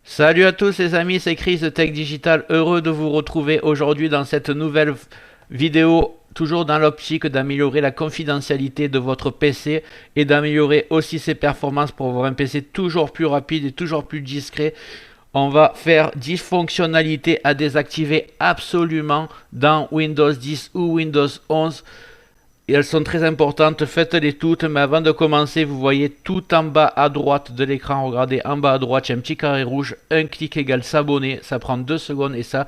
Salut à tous les amis, c'est Chris de Tech Digital, heureux de vous retrouver aujourd'hui dans cette nouvelle vidéo, toujours dans l'optique d'améliorer la confidentialité de votre PC et d'améliorer aussi ses performances pour avoir un PC toujours plus rapide et toujours plus discret. On va faire 10 fonctionnalités à désactiver absolument dans Windows 10 ou Windows 11. Et elles sont très importantes, faites-les toutes, mais avant de commencer, vous voyez tout en bas à droite de l'écran, regardez en bas à droite, il y a un petit carré rouge, un clic égale s'abonner, ça prend 2 secondes et ça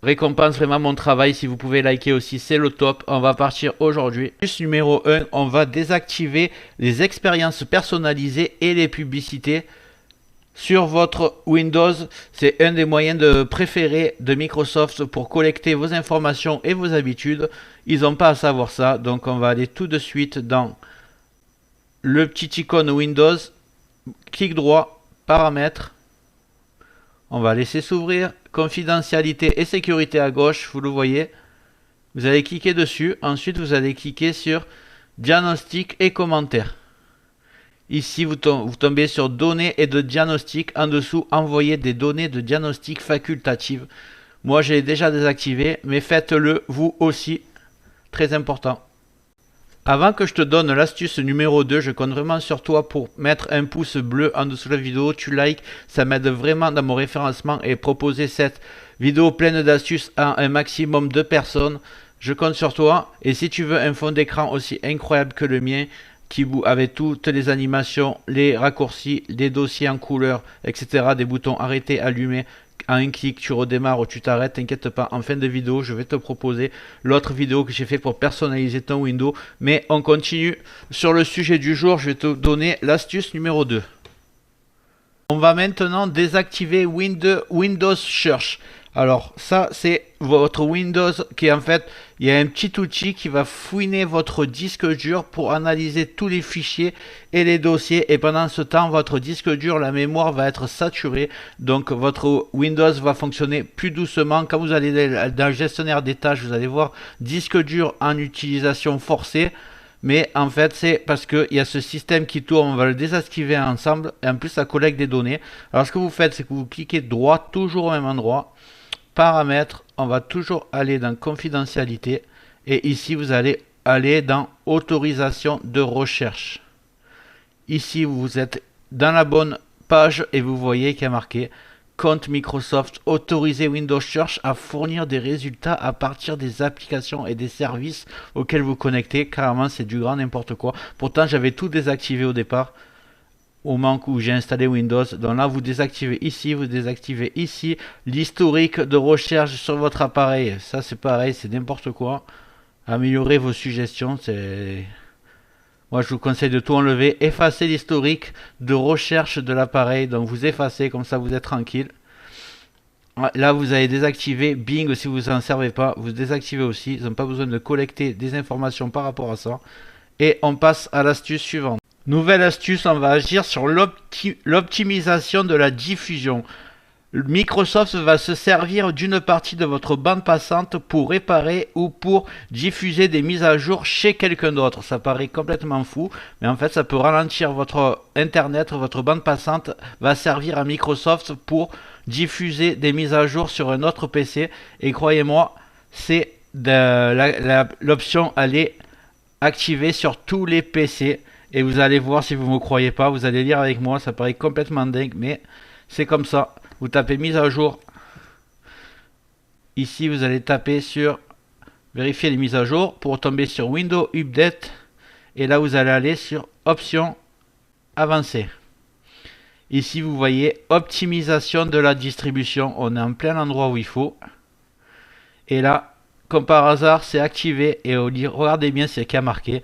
récompense vraiment mon travail. Si vous pouvez liker aussi, c'est le top. On va partir aujourd'hui. Juste numéro 1, on va désactiver les expériences personnalisées et les publicités sur votre Windows. C'est un des moyens préférés de Microsoft pour collecter vos informations et vos habitudes. Ils n'ont pas à savoir ça, donc on va aller tout de suite dans le petit icône Windows, clic droit, paramètres. On va laisser s'ouvrir, confidentialité et sécurité à gauche, vous le voyez. Vous allez cliquer dessus, ensuite vous allez cliquer sur diagnostic et commentaires. Ici, vous tombez sur données et de diagnostic. En dessous, envoyer des données de diagnostic facultatives. Moi, j'ai déjà désactivé, mais faites-le vous aussi. Très important. Avant que je te donne l'astuce numéro 2, je compte vraiment sur toi pour mettre un pouce bleu en dessous de la vidéo. Tu likes, ça m'aide vraiment dans mon référencement et proposer cette vidéo pleine d'astuces à un maximum de personnes. Je compte sur toi. Et si tu veux un fond d'écran aussi incroyable que le mien, avec toutes les animations, les raccourcis, les dossiers en couleur, etc. Des boutons arrêter, allumer. À un clic, tu redémarres ou tu t'arrêtes, t'inquiète pas. En fin de vidéo, je vais te proposer l'autre vidéo que j'ai fait pour personnaliser ton Windows. Mais on continue sur le sujet du jour. Je vais te donner l'astuce numéro 2. On va maintenant désactiver Windows Search. Alors ça c'est votre Windows qui en fait, il y a un petit outil qui va fouiner votre disque dur pour analyser tous les fichiers et les dossiers, et pendant ce temps votre disque dur, la mémoire va être saturée, donc votre Windows va fonctionner plus doucement. Quand vous allez dans le gestionnaire des tâches, vous allez voir disque dur en utilisation forcée. Mais en fait, c'est parce qu'il y a ce système qui tourne, on va le désactiver ensemble, et en plus ça collecte des données. Alors ce que vous faites, c'est que vous cliquez droit, toujours au même endroit, paramètres, on va toujours aller dans confidentialité, et ici vous allez aller dans autorisation de recherche. Ici vous êtes dans la bonne page et vous voyez qu'il y a marqué compte Microsoft, autoriser Windows Search à fournir des résultats à partir des applications et des services auxquels vous connectez. Carrément, c'est du grand n'importe quoi. Pourtant, j'avais tout désactivé au départ, au moment où j'ai installé Windows. Donc là, vous désactivez ici l'historique de recherche sur votre appareil. Ça, c'est pareil, c'est n'importe quoi. Améliorer vos suggestions, c'est... Moi, je vous conseille de tout enlever. Effacer l'historique de recherche de l'appareil. Donc, vous effacez, comme ça, vous êtes tranquille. Là, vous allez désactiver Bing si vous n'en servez pas. Vous désactivez aussi. Ils n'ont pas besoin de collecter des informations par rapport à ça. Et on passe à l'astuce suivante. Nouvelle astuce, on va agir sur l'optimisation de la diffusion. Microsoft va se servir d'une partie de votre bande passante pour réparer ou pour diffuser des mises à jour chez quelqu'un d'autre. Ça paraît complètement fou, mais en fait ça peut ralentir votre internet, votre bande passante va servir à Microsoft pour diffuser des mises à jour sur un autre PC. Et croyez-moi, c'est l'option elle est activée sur tous les PC. Et vous allez voir, si vous ne me croyez pas, vous allez lire avec moi, ça paraît complètement dingue, mais c'est comme ça. Vous tapez mise à jour. Ici, vous allez taper sur vérifier les mises à jour pour tomber sur Windows Update. Et là, vous allez aller sur Options avancées. Ici, vous voyez optimisation de la distribution. On est en plein endroit où il faut. Et là, comme par hasard, c'est activé. Et regardez bien ce qu'il y a marqué.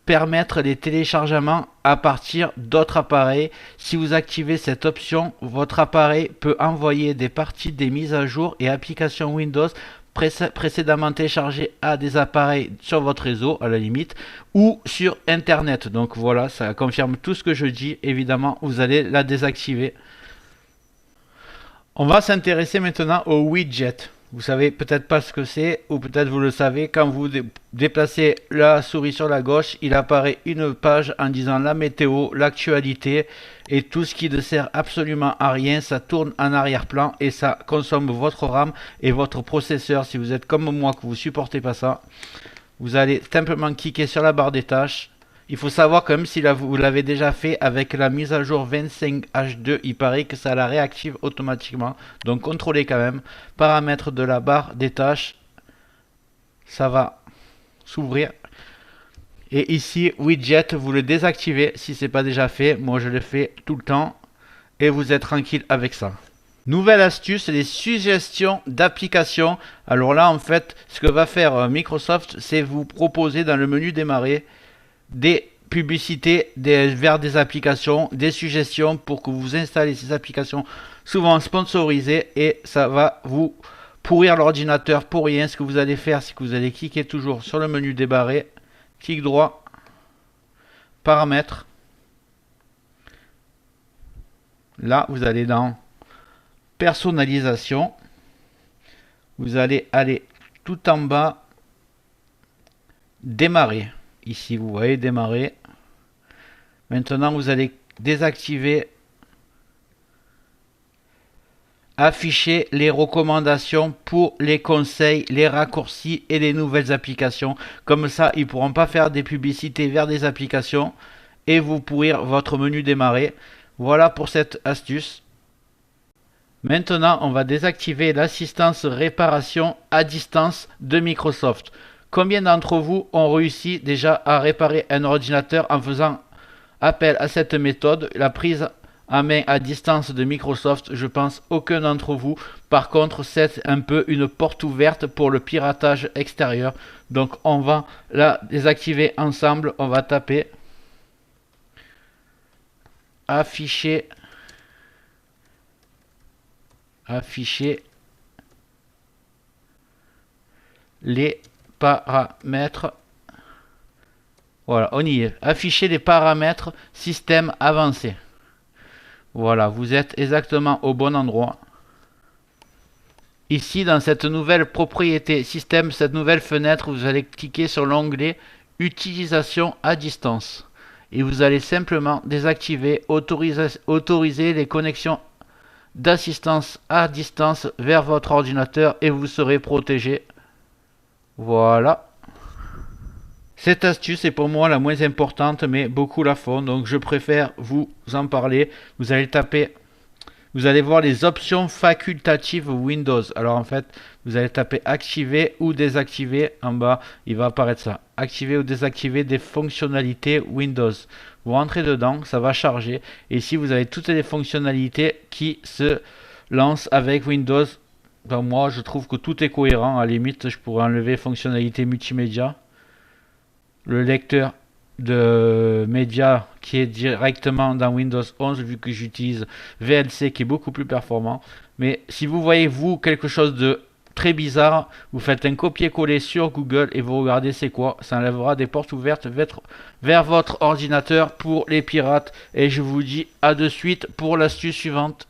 Permettre les téléchargements à partir d'autres appareils. Si vous activez cette option, votre appareil peut envoyer des parties des mises à jour et applications Windows précédemment téléchargées à des appareils sur votre réseau, à la limite, ou sur Internet. Donc voilà, ça confirme tout ce que je dis. Évidemment, vous allez la désactiver. On va s'intéresser maintenant aux widgets. Vous savez peut-être pas ce que c'est, ou peut-être vous le savez, quand vous déplacez la souris sur la gauche, il apparaît une page en disant la météo, l'actualité, et tout ce qui ne sert absolument à rien, ça tourne en arrière-plan, et ça consomme votre RAM et votre processeur. Si vous êtes comme moi, que vous supportez pas ça, vous allez simplement cliquer sur la barre des tâches. Il faut savoir quand même si vous l'avez déjà fait avec la mise à jour 25H2, il paraît que ça la réactive automatiquement. Donc contrôlez quand même. Paramètres de la barre des tâches, ça va s'ouvrir. Et ici, widget, vous le désactivez si ce n'est pas déjà fait. Moi je le fais tout le temps. Et vous êtes tranquille avec ça. Nouvelle astuce, les suggestions d'applications. Alors là, en fait, ce que va faire Microsoft, c'est vous proposer dans le menu démarrer des publicités vers des applications, des suggestions pour que vous installez ces applications souvent sponsorisées, et ça va vous pourrir l'ordinateur pour rien. Ce que vous allez faire, c'est que vous allez cliquer toujours sur le menu démarrer, clic droit, paramètres. Là, vous allez dans personnalisation, vous allez aller tout en bas, démarrer. Ici, vous voyez démarrer. Maintenant, vous allez désactiver, afficher les recommandations pour les conseils, les raccourcis et les nouvelles applications. Comme ça, ils ne pourront pas faire des publicités vers des applications et vous pourrir votre menu démarrer. Voilà pour cette astuce. Maintenant, on va désactiver l'assistance réparation à distance de Microsoft. Combien d'entre vous ont réussi déjà à réparer un ordinateur en faisant appel à cette méthode, la prise en main à distance de Microsoft? Je pense aucun d'entre vous. Par contre, c'est un peu une porte ouverte pour le piratage extérieur. Donc, on va la désactiver ensemble. On va taper afficher les paramètres. Voilà, on y est. Afficher les paramètres système avancé. Voilà, vous êtes exactement au bon endroit. Ici, dans cette nouvelle propriété système, cette nouvelle fenêtre, vous allez cliquer sur l'onglet utilisation à distance. Et vous allez simplement désactiver, autoriser les connexions d'assistance à distance vers votre ordinateur et vous serez protégé. Voilà. Cette astuce est pour moi la moins importante, mais beaucoup la font, donc je préfère vous en parler. Vous allez taper, vous allez voir les options facultatives Windows. Alors en fait, vous allez taper activer ou désactiver. En bas, il va apparaître ça. Activer ou désactiver des fonctionnalités Windows. Vous rentrez dedans, ça va charger. Et ici, vous avez toutes les fonctionnalités qui se lancent avec Windows. Donc moi, je trouve que tout est cohérent. À la limite, je pourrais enlever fonctionnalité multimédia. Le lecteur de médias qui est directement dans Windows 11, vu que j'utilise VLC qui est beaucoup plus performant. Mais si vous voyez vous quelque chose de très bizarre, vous faites un copier-coller sur Google et vous regardez c'est quoi. Ça enlèvera des portes ouvertes vers votre ordinateur pour les pirates. Et je vous dis à de suite pour l'astuce suivante.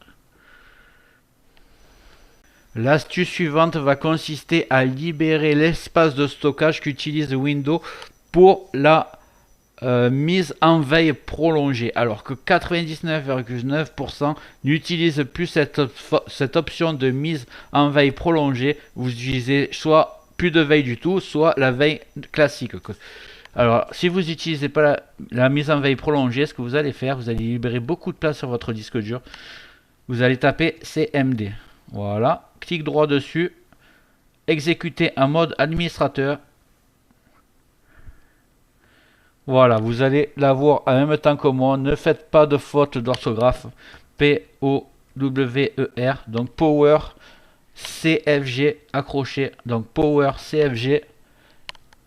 L'astuce suivante va consister à libérer l'espace de stockage qu'utilise Windows pour la mise en veille prolongée, alors que 99,9% n'utilisent plus cette option de mise en veille prolongée. Vous utilisez soit plus de veille du tout, soit la veille classique. Alors, si vous n'utilisez pas la mise en veille prolongée, ce que vous allez faire, vous allez libérer beaucoup de place sur votre disque dur. Vous allez taper CMD. Voilà, clic droit dessus, exécuter en mode administrateur. Voilà, vous allez l'avoir en même temps que moi. Ne faites pas de faute d'orthographe. P-O-W-E-R. Donc Power CFG accroché. Donc Power CFG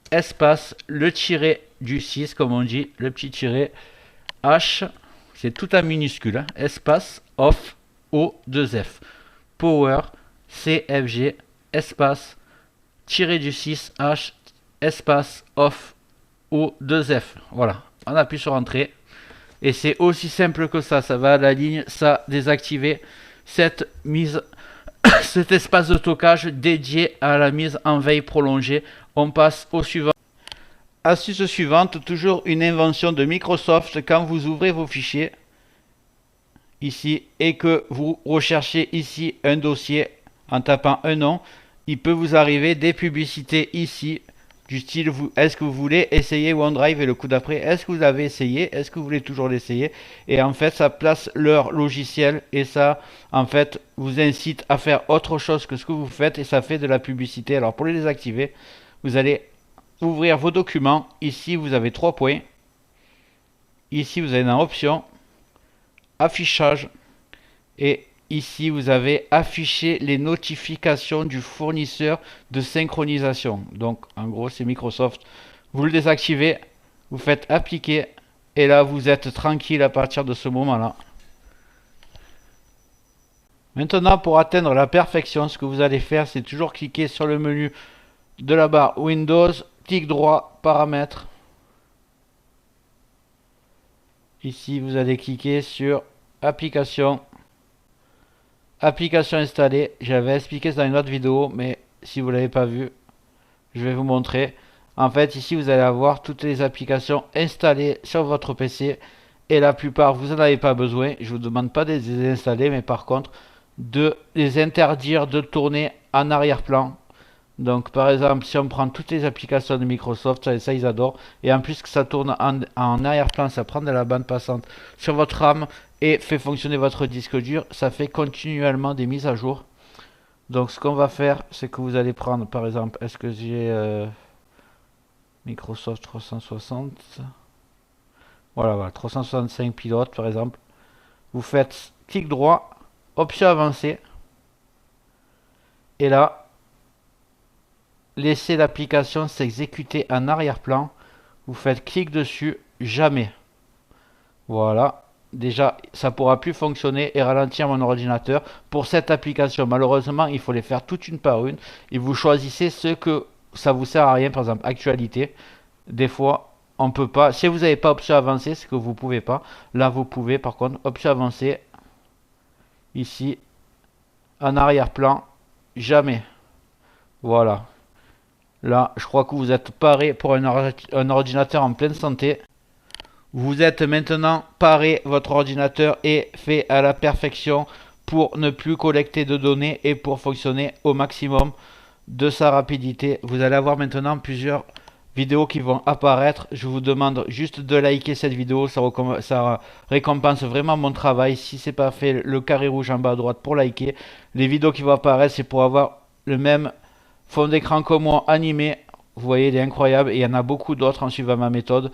espace le tiré du 6 comme on dit. Le petit tiré H. C'est tout en minuscule. Hein, espace off O2F. Power CFG espace tiré du 6 H espace off O2F. Voilà, on appuie sur entrée et c'est aussi simple que ça. Ça va à la ligne, ça désactiver cette mise cet espace de stockage dédié à la mise en veille prolongée. On passe au suivant. Astuce suivante, toujours une invention de Microsoft. Quand vous ouvrez vos fichiers ici et que vous recherchez ici un dossier en tapant un nom, il peut vous arriver des publicités ici du style est-ce que vous voulez essayer OneDrive, et le coup d'après est-ce que vous avez essayé, est-ce que vous voulez toujours l'essayer, et en fait ça place leur logiciel et ça en fait vous incite à faire autre chose que ce que vous faites et ça fait de la publicité. Alors pour les désactiver, vous allez ouvrir vos documents. Ici vous avez 3 points, ici vous avez dans option affichage, et ici vous avez affiché les notifications du fournisseur de synchronisation. Donc en gros c'est Microsoft. Vous le désactivez, vous faites appliquer et là vous êtes tranquille à partir de ce moment là. Maintenant, pour atteindre la perfection, ce que vous allez faire, c'est toujours cliquer sur le menu de la barre Windows, clic droit, paramètres. Ici vous allez cliquer sur application. Application installée, j'avais expliqué ça dans une autre vidéo, mais si vous ne l'avez pas vu, je vais vous montrer. En fait, ici, vous allez avoir toutes les applications installées sur votre PC, et la plupart, vous n'en avez pas besoin. Je ne vous demande pas de les désinstaller, mais par contre, de les interdire de tourner en arrière-plan. Donc, par exemple, si on prend toutes les applications de Microsoft, ça ils adorent. Et en plus que ça tourne en arrière-plan, ça prend de la bande passante sur votre RAM et fait fonctionner votre disque dur. Ça fait continuellement des mises à jour. Donc, ce qu'on va faire, c'est que vous allez prendre, par exemple, est-ce que j'ai Microsoft 360? Voilà, 365 pilotes, par exemple. Vous faites clic droit, option avancée. Et là, laissez l'application s'exécuter en arrière-plan. Vous faites clic dessus, jamais. Voilà. Déjà, ça pourra plus fonctionner et ralentir mon ordinateur. Pour cette application, malheureusement, il faut les faire toutes une par une. Et vous choisissez ce que ça vous sert à rien. Par exemple, actualité. Des fois, on peut pas. Si vous n'avez pas option avancée, c'est que vous pouvez pas. Là, vous pouvez. Par contre, option avancée. Ici, en arrière-plan, jamais. Voilà. Là, je crois que vous êtes paré pour un ordinateur en pleine santé. Vous êtes maintenant paré, votre ordinateur est fait à la perfection pour ne plus collecter de données et pour fonctionner au maximum de sa rapidité. Vous allez avoir maintenant plusieurs vidéos qui vont apparaître. Je vous demande juste de liker cette vidéo, ça récompense vraiment mon travail. Si ce n'est pas fait, le carré rouge en bas à droite pour liker. Les vidéos qui vont apparaître, c'est pour avoir le même fond d'écran que moi animé. Vous voyez, il est incroyable et il y en a beaucoup d'autres en suivant ma méthode.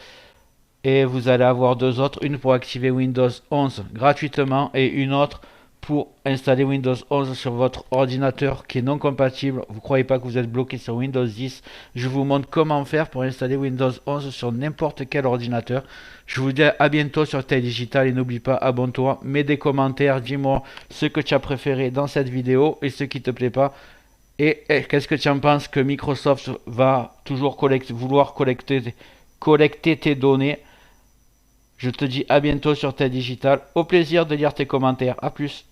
Et vous allez avoir deux autres, une pour activer Windows 11 gratuitement et une autre pour installer Windows 11 sur votre ordinateur qui est non compatible. Vous ne croyez pas que vous êtes bloqué sur Windows 10. Je vous montre comment faire pour installer Windows 11 sur n'importe quel ordinateur. Je vous dis à bientôt sur Tech Digital et n'oublie pas, abonne-toi, mets des commentaires, dis-moi ce que tu as préféré dans cette vidéo et ce qui te plaît pas. Et qu'est-ce que tu en penses que Microsoft va toujours vouloir collecter tes données? Je te dis à bientôt sur Tech Digital. Au plaisir de lire tes commentaires. A plus.